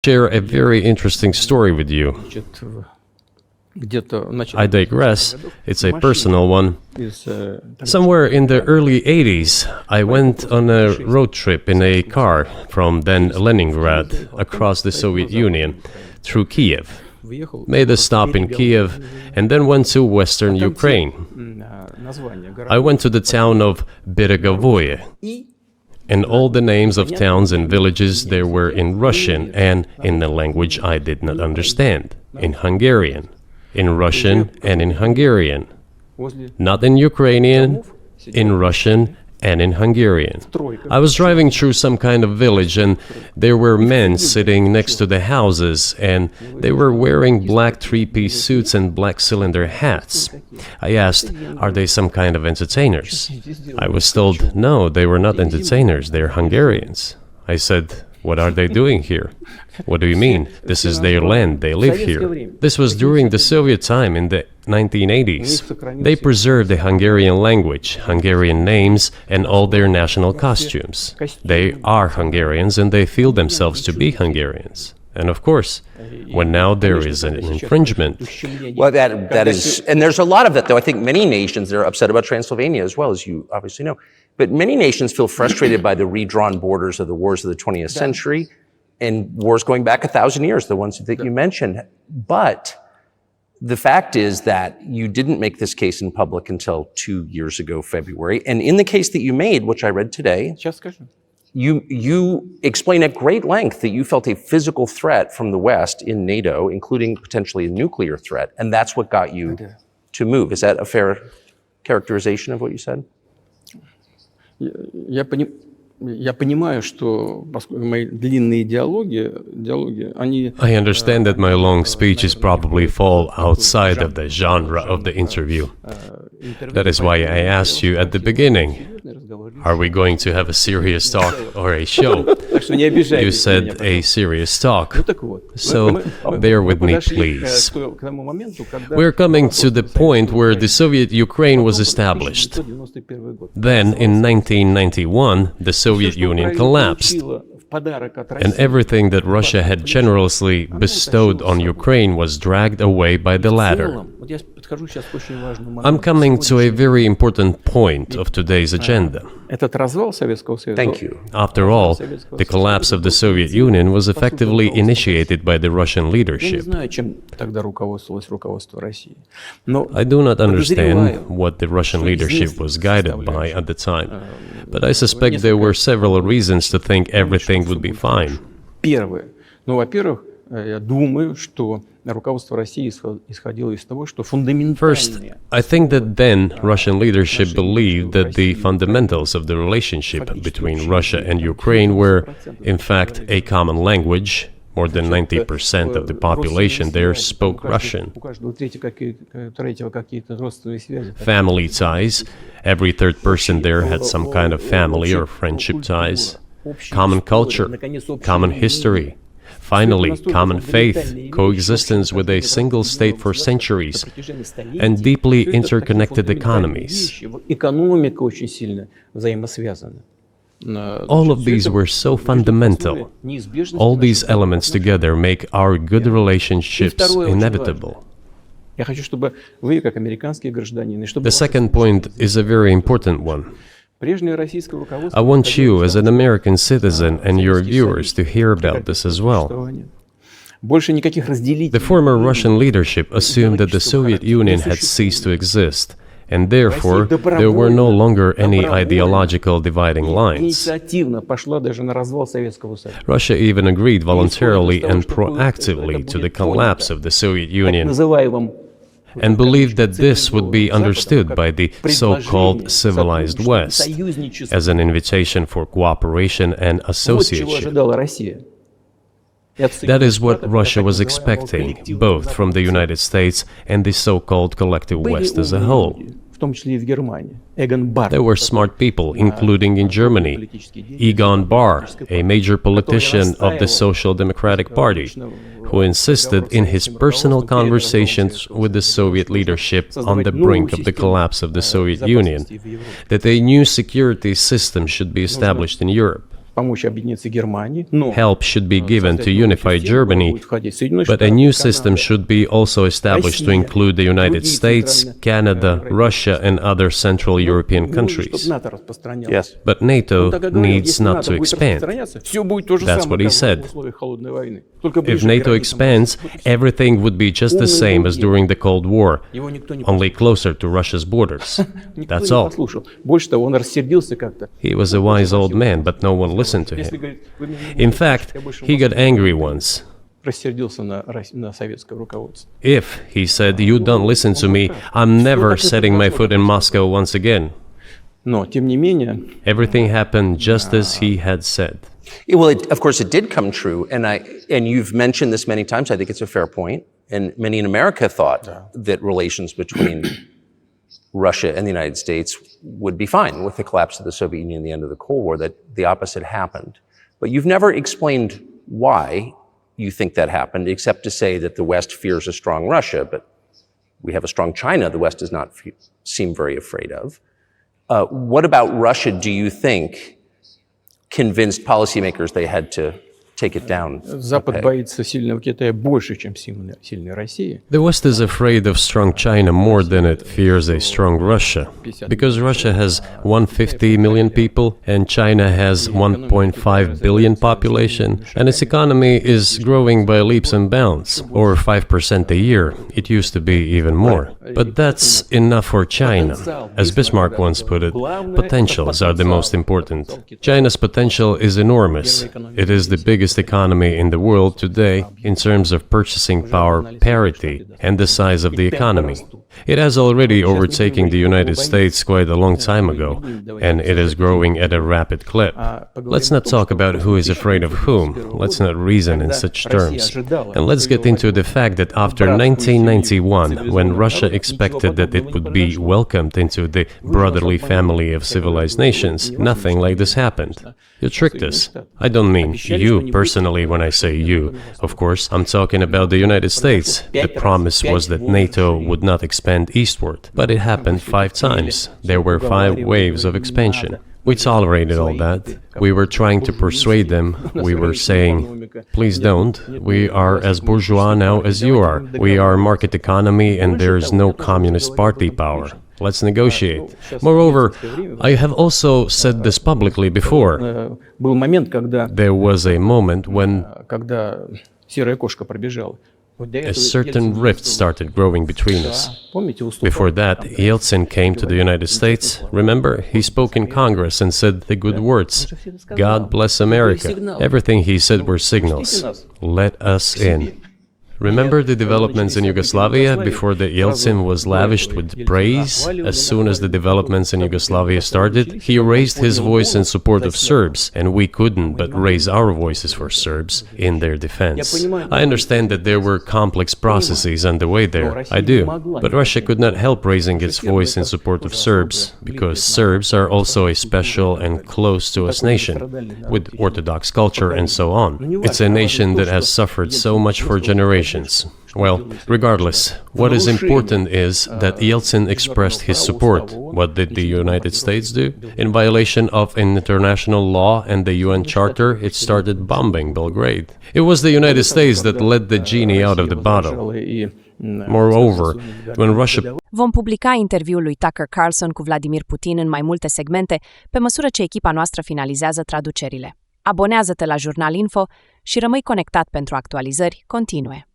share a very interesting story with you. I digress, it's a personal one. Somewhere in the early 80s, I went on a road trip in a car from then Leningrad across the Soviet Union through Kiev. Made a stop in Kiev and then went to western Ukraine. I went to the town of Beregovoye, and all the names of towns and villages there were in Russian and in a language I did not understand, in Hungarian, in Russian and in Hungarian, not in Ukrainian, in Russian and in Hungarian. I was driving through some kind of village and there were men sitting next to the houses and they were wearing black three-piece suits and black cylinder hats. I asked, are they some kind of entertainers? I was told, no, they were not entertainers, they're Hungarians. I said, what are they doing here? What do you mean? This is their land, they live here. This was during the Soviet time in the 1980s. They preserved the Hungarian language, Hungarian names, and all their national costumes. They are Hungarians and they feel themselves to be Hungarians. And of course, when now there is an infringement. Well, that is, and there's a lot of that, though. I think many nations are upset about Transylvania as well, as you obviously know. But many nations feel frustrated by the redrawn borders of the wars of the 20th century and wars going back 1,000 years, the ones that you mentioned. But the fact is that you didn't make this case in public until 2 years ago, February. And in the case that you made, which I read today, you explain at great length that you felt a physical threat from the West in NATO, including potentially a nuclear threat, and that's what got you to move. Is that a fair characterization of what you said? Я понимаю, что мои длинные диалоги, I understand that my long speeches probably fall outside of the genre of the interview. That is why I asked you at the beginning, are we going to have a serious talk or a show? You said a serious talk. So bear with me, please. We're coming to the point where the Soviet Ukraine was established. Then, in 1991, the Soviet Union collapsed, and everything that Russia had generously bestowed on Ukraine was dragged away by the latter. I'm coming to a very important point of today's agenda. Thank you. After all, the collapse of the Soviet Union was effectively initiated by the Russian leadership. I do not understand what the Russian leadership was guided by at the time, but I suspect there were several reasons to think everything would be fine. First, I think that then Russian leadership believed that the fundamentals of the relationship between Russia and Ukraine were, in fact, a common language. More than 90% of the population there spoke Russian. Family ties. Every third person there had some kind of family or friendship ties. Common culture, common history. Finally, common faith, coexistence with a single state for centuries, and deeply interconnected economies. All of these were so fundamental. All these elements together make our good relationships inevitable. The second point is a very important one. I want you, as an American citizen, and your viewers to hear about this as well. The former Russian leadership assumed that the Soviet Union had ceased to exist, and therefore there were no longer any ideological dividing lines. Russia even agreed voluntarily and proactively to the collapse of the Soviet Union, and believed that this would be understood by the so-called civilized West as an invitation for cooperation and association. That is what Russia was expecting, both from the United States and the so-called collective West as a whole. There were smart people, including in Germany, Egon Bahr, a major politician of the Social Democratic Party, who insisted in his personal conversations with the Soviet leadership on the brink of the collapse of the Soviet Union that a new security system should be established in Europe. помочь объединиться Германии, но Help should be given to unify Germany, but a new system should be also established to include the United States, Canada, Russia, and other Central European countries. Yes. But NATO needs not to expand. That's what he said. If NATO expands, everything would be just the same as during the Cold War, only closer to Russia's borders. That's all. He was a wise old man, but no one listened to him. In fact, he got angry once. If, he said, you don't listen to me, I'm never setting my foot in Moscow once again. Everything happened just as he had said. Well, of course, it did come true, and you've mentioned this many times. I think it's a fair point, and many in America thought that relations between Russia and the United States would be fine with the collapse of the Soviet Union and the end of the Cold War, that the opposite happened. But you've never explained why you think that happened, except to say that the West fears a strong Russia, but we have a strong China the West does not seem very afraid of. What about Russia, do you think, convinced policymakers they had to take it down? Запад боится сильного Китая больше, чем сильной России. The West is afraid of strong China more than it fears a strong Russia, because Russia has 150 million people and China has 1.5 billion population, and its economy is growing by leaps and bounds, or 5% a year. It used to be even more. But that's enough for China. As Bismarck once put it, potentials are the most important. China's potential is enormous. It is the biggest economy in the world today in terms of purchasing power parity and the size of the economy. It has already overtaken the United States quite a long time ago, and it is growing at a rapid clip. Let's not talk about who is afraid of whom. Let's not reason in such terms. And let's get into the fact that after 1991, when Russia expected that it would be welcomed into the brotherly family of civilized nations, nothing like this happened. You tricked us. I don't mean you personally when I say you. Of course, I'm talking about the United States. The promise was that NATO would not expand eastward, but it happened 5 times. There were 5 waves of expansion. We tolerated all that. We were trying to persuade them. We were saying, please don't. We are as bourgeois now as you are. We are market economy and there is no communist party power. Let's negotiate. Moreover, I have also said this publicly before. There was a moment when a certain rift started growing between us. Before that, Yeltsin came to the United States. Remember, he spoke in Congress and said the good words. God bless America. Everything he said were signals. Let us in. Remember the developments in Yugoslavia before the Yeltsin was lavished with praise? As soon as the developments in Yugoslavia started, he raised his voice in support of Serbs, and we couldn't but raise our voices for Serbs in their defense. I understand that there were complex processes underway there, I do, but Russia could not help raising its voice in support of Serbs, because Serbs are also a special and close to us nation, with Orthodox culture and so on. It's a nation that has suffered so much for generations. Well, regardless, what is important is that Yeltsin expressed his support. What did the United States do? In violation of international law and the UN Charter, it started bombing Belgrade. It was the United States that let the genie out of the bottle. Moreover, when Russia... Vom publica interviul lui Tucker Carlson cu Vladimir Putin în mai multe segmente, pe măsură ce echipa noastră finalizează traducerile. Abonează-te la Jurnalinfo și rămâi conectat pentru actualizări continue.